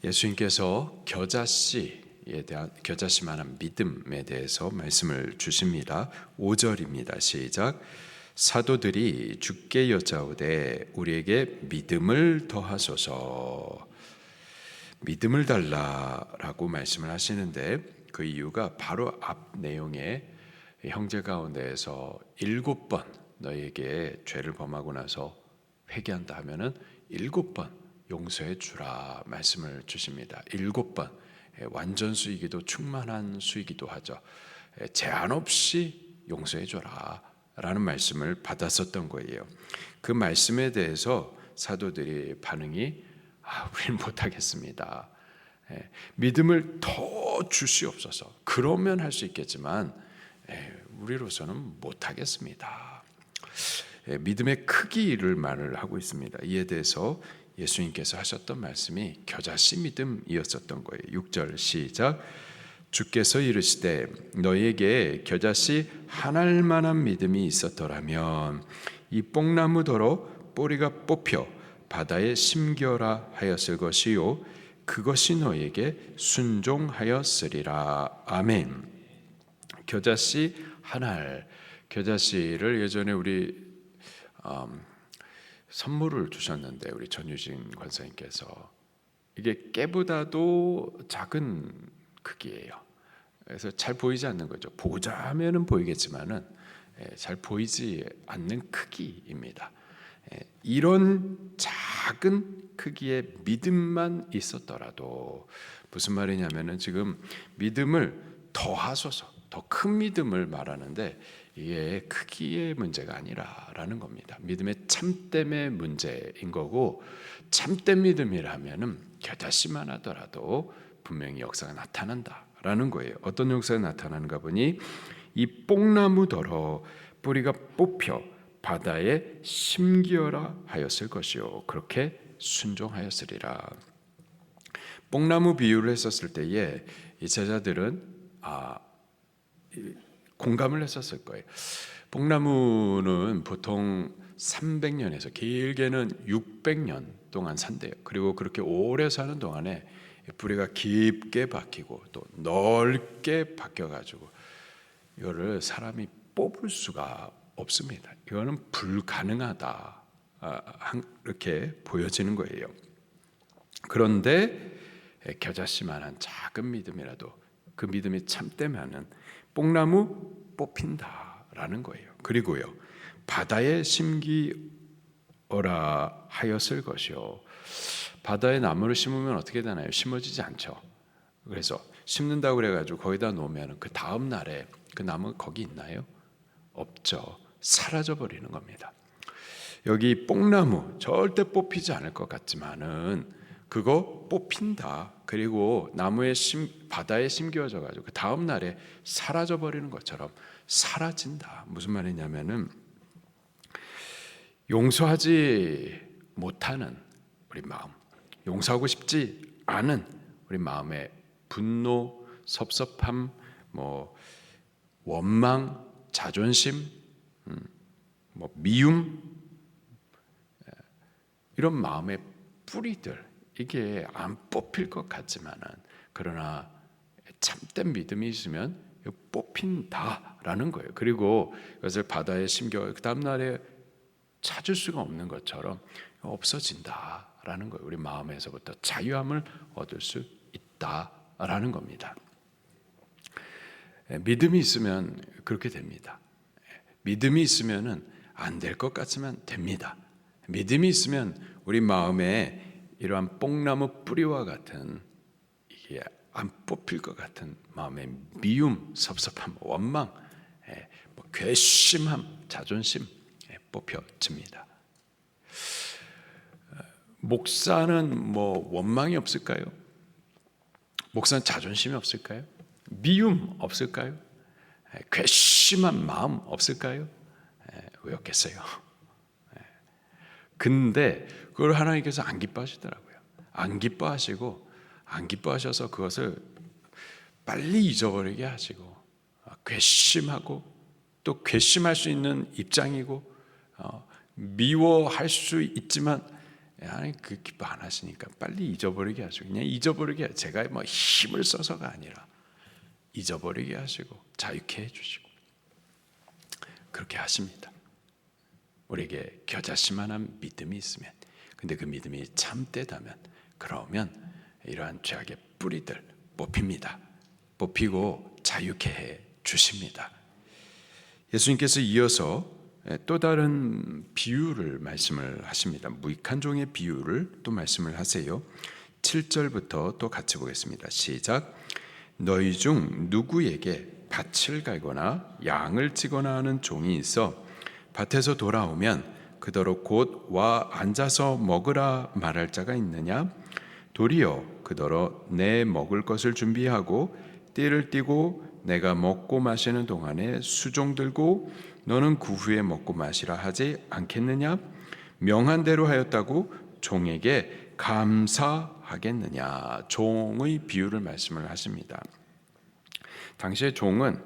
예수님께서 겨자씨만한 믿음에 대해서 말씀을 주십니다. 5절입니다. 시작. 사도들이 주께 여짜오되 우리에게 믿음을 더하소서. 믿음을 달라라고 말씀을 하시는데 그 이유가 바로 앞 내용에 형제 가운데에서 7번 너희에게 죄를 범하고 나서 회개한다 하면은 7번 용서해 주라 말씀을 주십니다. 7번 완전수이기도 충만한 수이기도 하죠. 제한 없이 용서해 줘라 라는 말씀을 받았었던 거예요. 그 말씀에 대해서 사도들의 반응이 우리는 못하겠습니다. 믿음을 더 주시옵소서. 그러면 할 수 있겠지만 우리로서는 못하겠습니다. 믿음의 크기를 말을 하고 있습니다. 이에 대해서 예수님께서 하셨던 말씀이 겨자씨 믿음이었었던 거예요. 6절 시작. 주께서 이르시되 너희에게 겨자씨 한 알만한 믿음이 있었더라면 이 뽕나무더러 뿌리가 뽑혀 바다에 심겨라 하였을 것이요 그것이 너희에게 순종하였으리라. 아멘. 겨자씨 한 알. 겨자씨를 예전에 우리 선물을 주셨는데 우리 전유진 권사님께서 이게 깨보다도 작은 크기예요. 그래서 잘 보이지 않는 거죠. 보자면은 보이겠지만은 잘 보이지 않는 크기입니다. 이런 작은 크기의 믿음만 있었더라도 무슨 말이냐면은 지금 믿음을 더하소서, 더 큰 믿음을 말하는데 이게 크기의 문제가 아니라라는 겁니다. 믿음의 참됨의 문제인 거고, 참된 믿음이라면은 겨자씨만 하더라도 분명히 역사가 나타난다라는 거예요. 어떤 역사가 나타나는가 보니 이 뽕나무더러 뿌리가 뽑혀 바다에 심기어라 하였을 것이요 그렇게 순종하였으리라. 뽕나무 비유를 했었을 때에 이 제자들은 공감을 했었을 거예요. 뽕나무는 보통 300년에서 길게는 600년 동안 산대요. 그리고 그렇게 오래 사는 동안에 뿌리가 깊게 박히고 또 넓게 박혀가지고 이거를 사람이 뽑을 수가 없습니다. 이거는 불가능하다 이렇게 보여지는 거예요. 그런데 겨자씨만한 작은 믿음이라도 그 믿음이 참되면은 뽕나무 뽑힌다라는 거예요. 그리고요 바다에 심기어라 하였을 것이요. 바다에 나무를 심으면 어떻게 되나요? 심어지지 않죠. 그래서 심는다고 그래가지고 거기다 놓으면 그 다음 날에 그 나무 거기 있나요? 없죠. 사라져 버리는 겁니다. 여기 뽕나무 절대 뽑히지 않을 것 같지만은 그거 뽑힌다. 그리고 나무에 바다에 심겨져 가지고 그 다음 날에 사라져 버리는 것처럼 사라진다. 무슨 말이냐면은 용서하지 못하는 우리 마음, 용서하고 싶지 않은 우리 마음의 분노, 섭섭함, 원망, 자존심, 미움, 이런 마음의 뿌리들, 이게 안 뽑힐 것 같지만은 그러나 참된 믿음이 있으면 뽑힌다라는 거예요. 그리고 그것을 바다에 심겨 그 다음 날에 찾을 수가 없는 것처럼 없어진다라는 거예요. 우리 마음에서부터 자유함을 얻을 수 있다라는 겁니다. 믿음이 있으면 그렇게 됩니다. 믿음이 있으면은 안 될 것 같지만 됩니다. 믿음이 있으면 우리 마음에 이러한 뽕나무 뿌리와 같은 이게 안 뽑힐 것 같은 마음의 미움, 섭섭함, 원망, 괘씸함, 자존심 뽑혀집니다. 목사는 원망이 없을까요? 목사는 자존심이 없을까요? 미움 없을까요? 괘씸한 마음 없을까요? 왜 없겠어요? 근데 그걸 하나님께서 안 기뻐하시더라고요. 안 기뻐하셔서 그것을 빨리 잊어버리게 하시고 괘씸하고 또 괘씸할 수 있는 입장이고 미워할 수 있지만 하나님 그 기뻐 안 하시니까 빨리 잊어버리게 하시고, 그냥 잊어버리게 하시고, 제가 뭐 힘을 써서가 아니라 잊어버리게 하시고 자유케 해주시고 그렇게 하십니다. 우리에게 겨자씨만한 믿음이 있으면, 근데 그 믿음이 참되다면, 그러면 이러한 죄악의 뿌리들 뽑힙니다. 뽑히고 자유케 해 주십니다. 예수님께서 이어서 또 다른 비유를 말씀을 하십니다. 무익한 종의 비유를 또 말씀을 하세요. 7절부터 또 같이 보겠습니다. 시작. 너희 중 누구에게 밭을 갈거나 양을 치거나 하는 종이 있어 밭에서 돌아오면 그더러 곧 와 앉아서 먹으라 말할 자가 있느냐? 도리어 그더러 내 먹을 것을 준비하고 띠를 띠고 내가 먹고 마시는 동안에 수종 들고 너는 그 후에 먹고 마시라 하지 않겠느냐? 명한 대로 하였다고 종에게 감사하겠느냐? 종의 비유를 말씀을 하십니다. 당시에 종은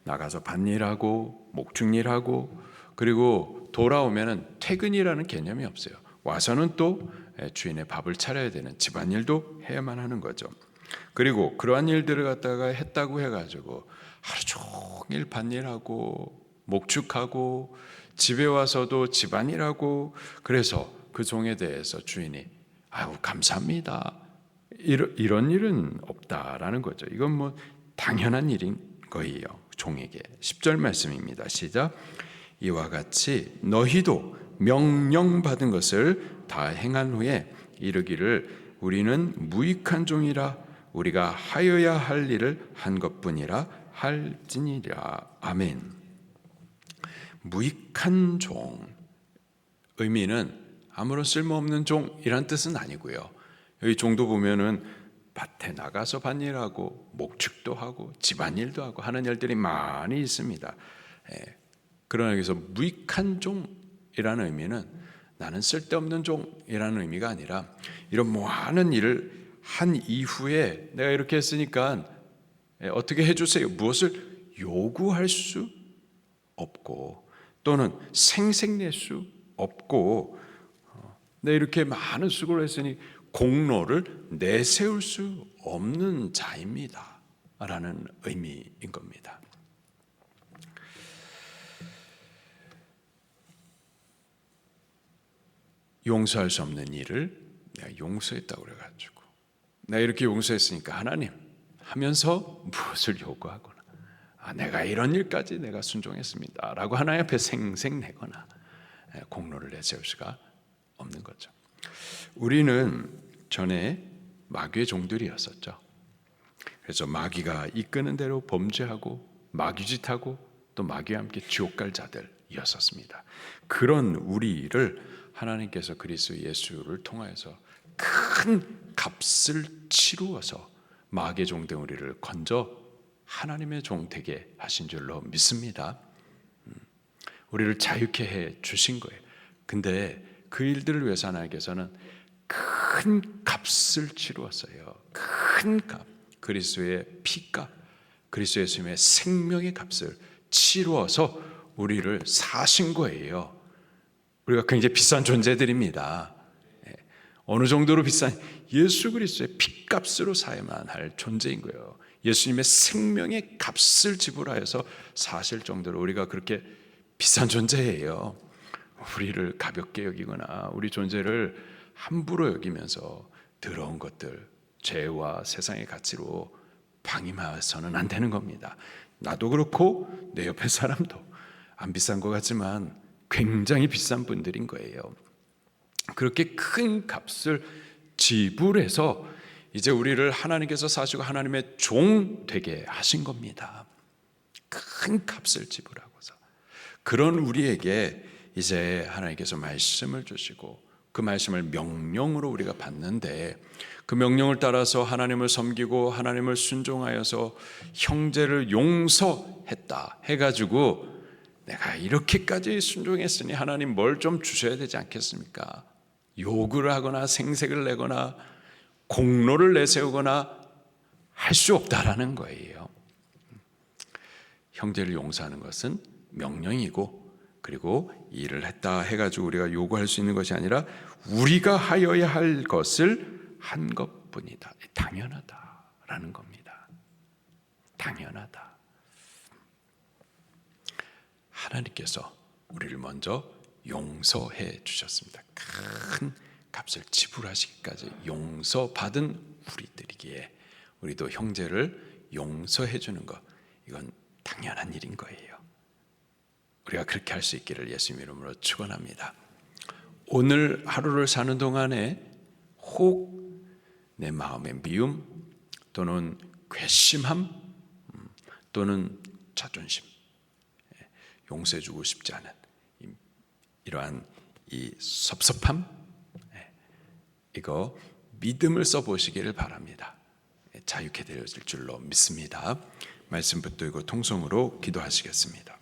나가서 밭일하고 목축일하고 그리고 돌아오면은 퇴근이라는 개념이 없어요. 와서는 또 주인의 밥을 차려야 되는 집안일도 해야만 하는 거죠. 그리고 그러한 일들을 갖다가 했다고 해가지고 하루 종일 밭일하고 목축하고 집에 와서도 집안일하고, 그래서 그 종에 대해서 주인이 아유 감사합니다, 이런 일은 없다라는 거죠. 이건 뭐 당연한 일인 거예요. 종에게. 10절 말씀입니다. 시작. 이와 같이 너희도 명령받은 것을 다 행한 후에 이르기를 우리는 무익한 종이라 우리가 하여야 할 일을 한 것뿐이라 할지니라. 아멘. 무익한 종, 의미는 아무런 쓸모없는 종이란 뜻은 아니고요. 여기 종도 보면은 밭에 나가서 밭일하고 목축도 하고 집안일도 하고 하는 일들이 많이 있습니다. 그러나 여기서 무익한 종이라는 의미는 나는 쓸데없는 종이라는 의미가 아니라 이런 많은 일을 한 이후에 내가 이렇게 했으니까 어떻게 해주세요, 무엇을 요구할 수 없고 또는 생색낼 수 없고 내 이렇게 많은 수고를 했으니 공로를 내세울 수 없는 자입니다 라는 의미인 겁니다. 용서할 수 없는 일을 내가 용서했다고 그래가지고 내가 이렇게 용서했으니까 하나님 하면서 무엇을 요구하거나 내가 이런 일까지 내가 순종했습니다 라고 하나님 앞에 생색내거나 공로를 내세울 수가 없는 거죠. 우리는 전에 마귀의 종들이었었죠. 그래서 마귀가 이끄는 대로 범죄하고 마귀짓하고 또 마귀와 함께 지옥 갈 자들이었었습니다. 그런 우리를 하나님께서 그리스도 예수를 통하여서 큰 값을 치루어서 마귀의 종된 우리를 건져 하나님의 종 되게 하신 줄로 믿습니다. 우리를 자유케 해 주신 거예요. 근데 그 일들을 위해서 하나님께서는 큰 값을 치루었어요. 큰 값, 그리스도의 피값, 그리스도 예수님의 생명의 값을 치루어서 우리를 사신 거예요. 우리가 굉장히 비싼 존재들입니다. 어느 정도로 비싼, 예수 그리스도의 피값으로 사야만 할 존재인 거예요. 예수님의 생명의 값을 지불하여서 사실 정도로 우리가 그렇게 비싼 존재예요. 우리를 가볍게 여기거나 우리 존재를 함부로 여기면서 더러운 것들, 죄와 세상의 가치로 방임해서는 안 되는 겁니다. 나도 그렇고 내 옆에 사람도 안 비싼 것 같지만 굉장히 비싼 분들인 거예요. 그렇게 큰 값을 지불해서 이제 우리를 하나님께서 사시고 하나님의 종 되게 하신 겁니다. 큰 값을 지불하고서. 그런 우리에게 이제 하나님께서 말씀을 주시고 그 말씀을 명령으로 우리가 받는데 그 명령을 따라서 하나님을 섬기고 하나님을 순종하여서 형제를 용서했다 해가지고 내가 이렇게까지 순종했으니 하나님 뭘 좀 주셔야 되지 않겠습니까? 요구를 하거나 생색을 내거나 공로를 내세우거나 할 수 없다라는 거예요. 형제를 용서하는 것은 명령이고 그리고 이 일을 했다 해가지고 우리가 요구할 수 있는 것이 아니라 우리가 하여야 할 것을 한 것뿐이다. 당연하다라는 겁니다. 당연하다. 하나님께서 우리를 먼저 용서해 주셨습니다. 큰 값을 지불하시기까지 용서받은 우리들이기에 우리도 형제를 용서해 주는 것, 이건 당연한 일인 거예요. 우리가 그렇게 할 수 있기를 예수님 이름으로 축원합니다. 오늘 하루를 사는 동안에 혹 내 마음의 미움 또는 괘씸함 또는 자존심, 용서해주고 싶지 않은 이러한 이 섭섭함, 이거 믿음을 써보시기를 바랍니다. 자유케 되어질 줄로 믿습니다. 말씀 붙들고 통성으로 기도하시겠습니다.